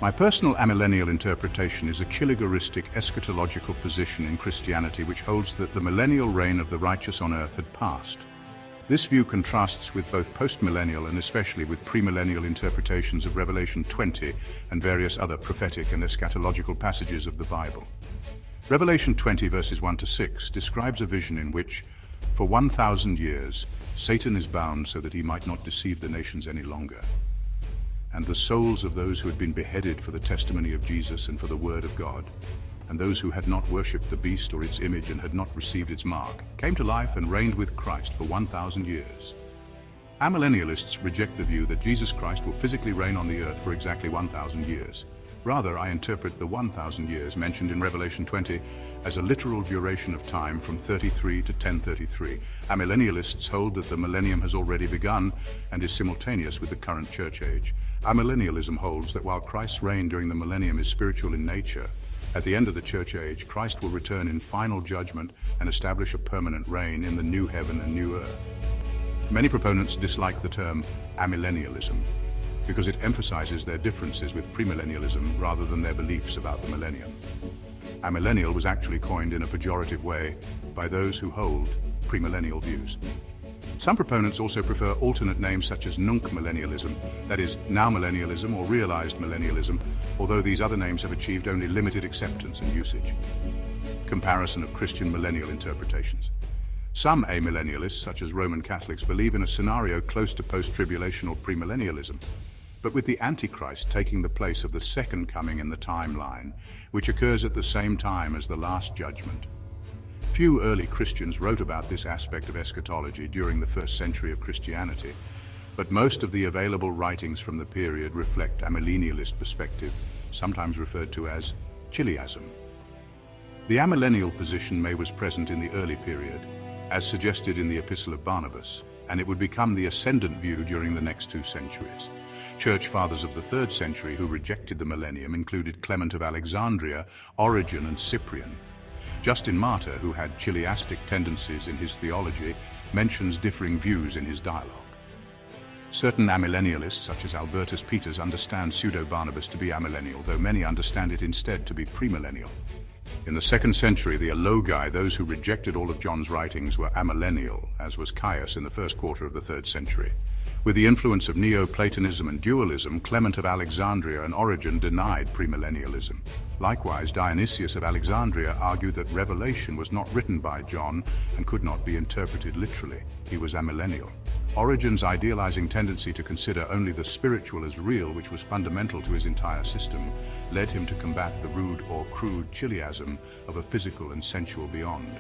My personal amillennial interpretation is a chiligoristic eschatological position in Christianity which holds that the millennial reign of the righteous on earth had passed. This view contrasts with both postmillennial and especially with premillennial interpretations of Revelation 20 and various other prophetic and eschatological passages of the Bible. Revelation 20 verses 1 to 6 describes a vision in which, for 1,000 years, Satan is bound so that he might not deceive the nations any longer. And the souls of those who had been beheaded for the testimony of Jesus and for the word of God, and those who had not worshipped the beast or its image and had not received its mark, came to life and reigned with Christ for 1,000 years. Amillennialists reject the view that Jesus Christ will physically reign on the earth for exactly 1,000 years. Rather, I interpret the 1,000 years mentioned in Revelation 20 as a literal duration of time from 33 to 1033. Amillennialists hold that the millennium has already begun and is simultaneous with the current church age. Amillennialism holds that while Christ's reign during the millennium is spiritual in nature, at the end of the church age, Christ will return in final judgment and establish a permanent reign in the new heaven and new earth. Many proponents dislike the term amillennialism because it emphasizes their differences with premillennialism rather than their beliefs about the millennium. Amillennial was actually coined in a pejorative way by those who hold premillennial views. Some proponents also prefer alternate names such as nunc millennialism, that is, now millennialism or realized millennialism, although these other names have achieved only limited acceptance and usage. Comparison of Christian millennial interpretations. Some amillennialists, such as Roman Catholics, believe in a scenario close to post-tribulational premillennialism, but with the Antichrist taking the place of the second coming in the timeline, which occurs at the same time as the Last Judgment. Few early Christians wrote about this aspect of eschatology during the first century of Christianity, but most of the available writings from the period reflect amillennialist perspective, sometimes referred to as chiliasm. The amillennial position was present in the early period, as suggested in the Epistle of Barnabas, and it would become the ascendant view during the next 2 centuries. Church fathers of the 3rd century who rejected the millennium included Clement of Alexandria, Origen, and Cyprian. Justin Martyr, who had chiliastic tendencies in his theology, mentions differing views in his dialogue. Certain amillennialists, such as Albertus Peters, understand pseudo-Barnabas to be amillennial, though many understand it instead to be premillennial. In the 2nd century, the Alogi, those who rejected all of John's writings, were amillennial, as was Caius in the first quarter of the 3rd century. With the influence of Neoplatonism and dualism, Clement of Alexandria and Origen denied premillennialism. Likewise, Dionysius of Alexandria argued that Revelation was not written by John and could not be interpreted literally. He was amillennial. Origen's idealizing tendency to consider only the spiritual as real, which was fundamental to his entire system, led him to combat the rude or crude chiliasm of a physical and sensual beyond.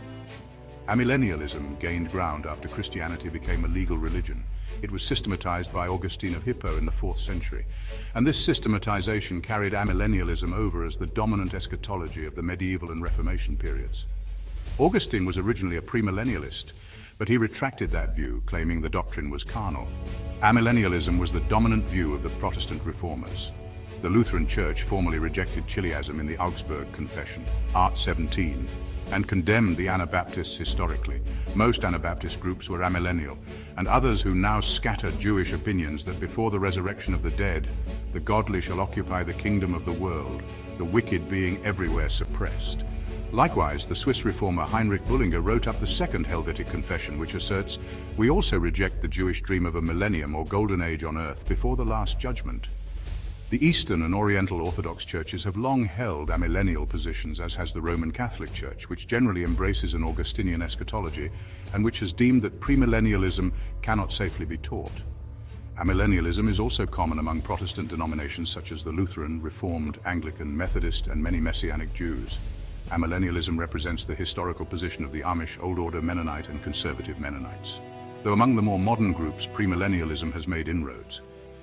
Amillennialism gained ground after Christianity became a legal religion. It was systematized by Augustine of Hippo in the 4th century, and this systematization carried amillennialism over as the dominant eschatology of the medieval and Reformation periods. Augustine was originally a premillennialist, but he retracted that view, claiming the doctrine was carnal. Amillennialism was the dominant view of the Protestant reformers. The Lutheran Church formally rejected chiliasm in the Augsburg Confession, Art 17, and condemned the Anabaptists historically. Most Anabaptist groups were amillennial, and others who now scatter Jewish opinions that before the resurrection of the dead, the godly shall occupy the kingdom of the world, the wicked being everywhere suppressed. Likewise, the Swiss reformer Heinrich Bullinger wrote up the Second Helvetic Confession, which asserts, "We also reject the Jewish dream of a millennium or golden age on earth before the Last Judgment." The Eastern and Oriental Orthodox churches have long held amillennial positions, as has the Roman Catholic Church, which generally embraces an Augustinian eschatology and which has deemed that premillennialism cannot safely be taught. Amillennialism is also common among Protestant denominations such as the Lutheran, Reformed, Anglican, Methodist, and many Messianic Jews. Amillennialism represents the historical position of the Amish, Old Order Mennonite, and Conservative Mennonites. Though among the more modern groups, premillennialism has made inroads.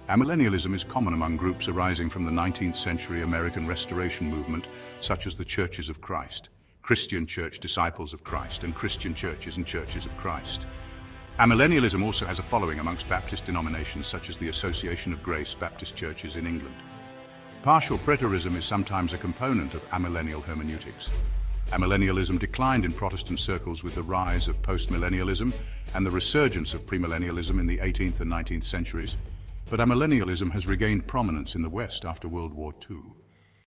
Amillennialism is common among groups arising from the 19th century American Restoration movement, such as the Churches of Christ, Christian Church Disciples of Christ, and Christian Churches and Churches of Christ. Amillennialism also has a following amongst Baptist denominations such as the Association of Grace Baptist Churches in England. Partial preterism is sometimes a component of amillennial hermeneutics. Amillennialism declined in Protestant circles with the rise of postmillennialism and the resurgence of premillennialism in the 18th and 19th centuries. But amillennialism has regained prominence in the West after World War II.